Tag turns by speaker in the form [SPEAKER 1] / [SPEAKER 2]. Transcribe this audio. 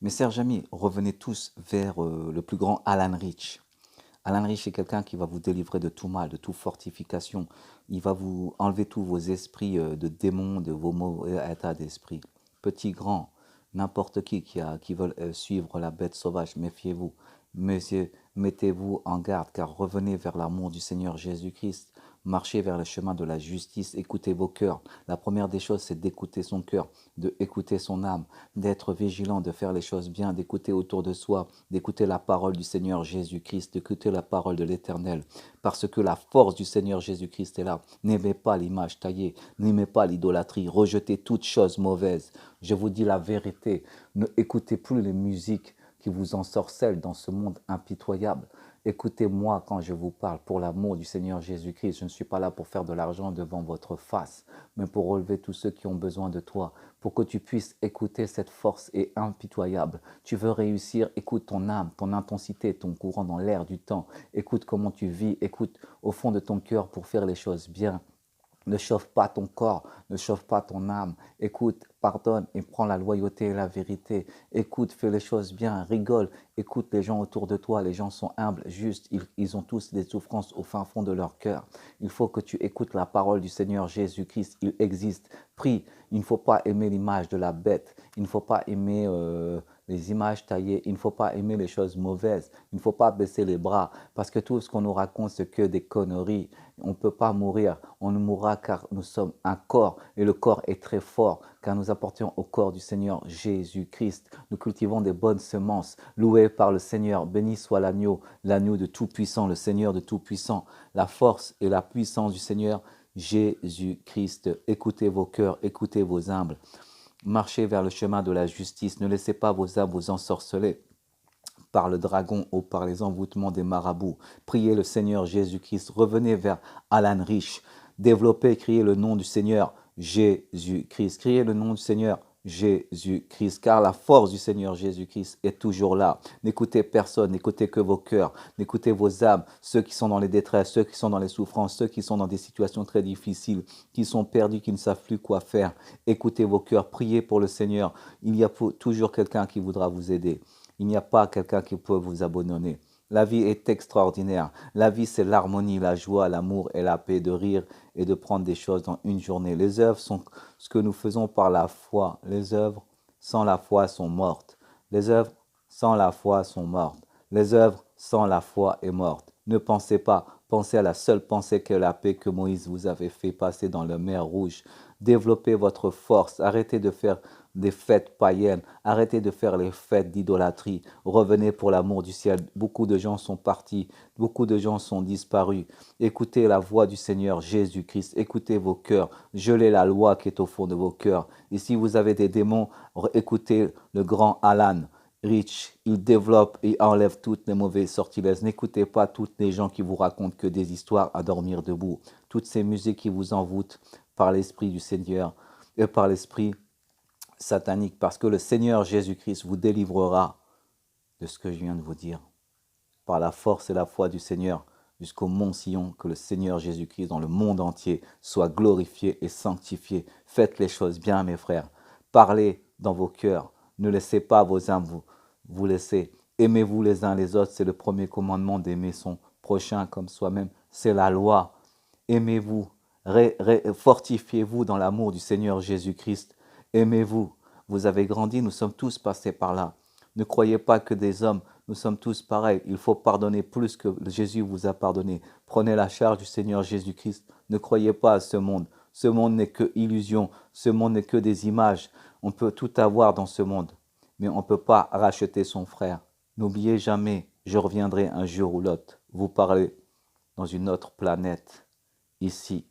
[SPEAKER 1] Mes chers amis, revenez tous vers le plus grand Alan Rich. Alan Rich est quelqu'un qui va vous délivrer de tout mal, de toute fortification. Il va vous enlever tous vos esprits de démons, de vos mauvais états d'esprit. Petit, grand, n'importe qui veulent suivre la bête sauvage, méfiez-vous. Messieurs, mettez-vous en garde, car revenez vers l'amour du Seigneur Jésus-Christ. Marchez vers le chemin de la justice, écoutez vos cœurs. La première des choses, c'est d'écouter son cœur, d'écouter son âme, d'être vigilant, de faire les choses bien, d'écouter autour de soi, d'écouter la parole du Seigneur Jésus-Christ, d'écouter la parole de l'Éternel. Parce que la force du Seigneur Jésus-Christ est là. N'aimez pas l'image taillée, n'aimez pas l'idolâtrie, rejetez toute chose mauvaise. Je vous dis la vérité, ne écoutez plus les musiques qui vous ensorcellent dans ce monde impitoyable. Écoutez-moi quand je vous parle, pour l'amour du Seigneur Jésus-Christ. Je ne suis pas là pour faire de l'argent devant votre face, mais pour relever tous ceux qui ont besoin de toi, pour que tu puisses écouter cette force est impitoyable. Tu veux réussir, écoute ton âme, ton intensité, ton courant dans l'air du temps. Écoute comment tu vis, écoute au fond de ton cœur pour faire les choses bien. Ne chauffe pas ton corps, ne chauffe pas ton âme. Écoute, pardonne et prends la loyauté et la vérité. Écoute, fais les choses bien, rigole. Écoute les gens autour de toi, les gens sont humbles, justes. Ils ont tous des souffrances au fin fond de leur cœur. Il faut que tu écoutes la parole du Seigneur Jésus-Christ. Il existe. Prie. Il ne faut pas aimer l'image de la bête. Il ne faut pas aimer les images taillées. Il ne faut pas aimer les choses mauvaises. Il ne faut pas baisser les bras. Parce que tout ce qu'on nous raconte, c'est que des conneries. On ne peut pas mourir. On ne mourra car nous sommes un corps. Et le corps est très fort car nous appartenons au corps du Seigneur Jésus-Christ. Nous cultivons des bonnes semences. Loué par le Seigneur. Béni soit l'agneau de Tout-Puissant, le Seigneur de Tout-Puissant. La force et la puissance du Seigneur Jésus-Christ. Écoutez vos cœurs, écoutez vos âmes. Marchez vers le chemin de la justice. Ne laissez pas vos âmes vous ensorceler par le dragon ou par les envoûtements des marabouts. Priez le Seigneur Jésus-Christ. Revenez vers Alan Rich. Développez, criez le nom du Seigneur Jésus-Christ. Criez le nom du Seigneur Jésus-Christ, car la force du Seigneur Jésus-Christ est toujours là. N'écoutez personne, n'écoutez que vos cœurs, n'écoutez vos âmes, ceux qui sont dans les détresses, ceux qui sont dans les souffrances, ceux qui sont dans des situations très difficiles, qui sont perdus, qui ne savent plus quoi faire. Écoutez vos cœurs, priez pour le Seigneur. Il y a toujours quelqu'un qui voudra vous aider. Il n'y a pas quelqu'un qui peut vous abandonner. La vie est extraordinaire. La vie, c'est l'harmonie, la joie, l'amour et la paix, de rire et de prendre des choses dans une journée. Les œuvres sont ce que nous faisons par la foi. Les œuvres sans la foi sont mortes. Les œuvres sans la foi sont mortes. Les œuvres sans la foi est morte. Ne pensez pas. Pensez à la seule pensée que la paix que Moïse vous avait fait passer dans la mer Rouge. Développez votre force. Arrêtez de faire des fêtes païennes. Arrêtez de faire les fêtes d'idolâtrie. Revenez pour l'amour du ciel. Beaucoup de gens sont partis. Beaucoup de gens sont disparus. Écoutez la voix du Seigneur Jésus-Christ. Écoutez vos cœurs. Gelez la loi qui est au fond de vos cœurs. Et si vous avez des démons, écoutez le grand Alan Rich. Il développe et enlève toutes les mauvaises sortilèges. N'écoutez pas toutes les gens qui vous racontent que des histoires à dormir debout. Toutes ces musiques qui vous envoûtent par l'Esprit du Seigneur et par l'Esprit satanique, parce que le Seigneur Jésus-Christ vous délivrera de ce que je viens de vous dire, par la force et la foi du Seigneur, jusqu'au mont Sion, que le Seigneur Jésus-Christ dans le monde entier soit glorifié et sanctifié. Faites les choses bien, mes frères. Parlez dans vos cœurs. Ne laissez pas vos âmes vous laisser. Aimez-vous les uns les autres. C'est le premier commandement, d'aimer son prochain comme soi-même. C'est la loi. Aimez-vous. Fortifiez-vous dans l'amour du Seigneur Jésus-Christ. Aimez-vous. Vous avez grandi, nous sommes tous passés par là. Ne croyez pas que des hommes, nous sommes tous pareils. Il faut pardonner plus que Jésus vous a pardonné. Prenez la charge du Seigneur Jésus-Christ. Ne croyez pas à ce monde. Ce monde n'est que illusion. Ce monde n'est que des images. On peut tout avoir dans ce monde, mais on ne peut pas racheter son frère. N'oubliez jamais, je reviendrai un jour ou l'autre vous parler dans une autre planète, ici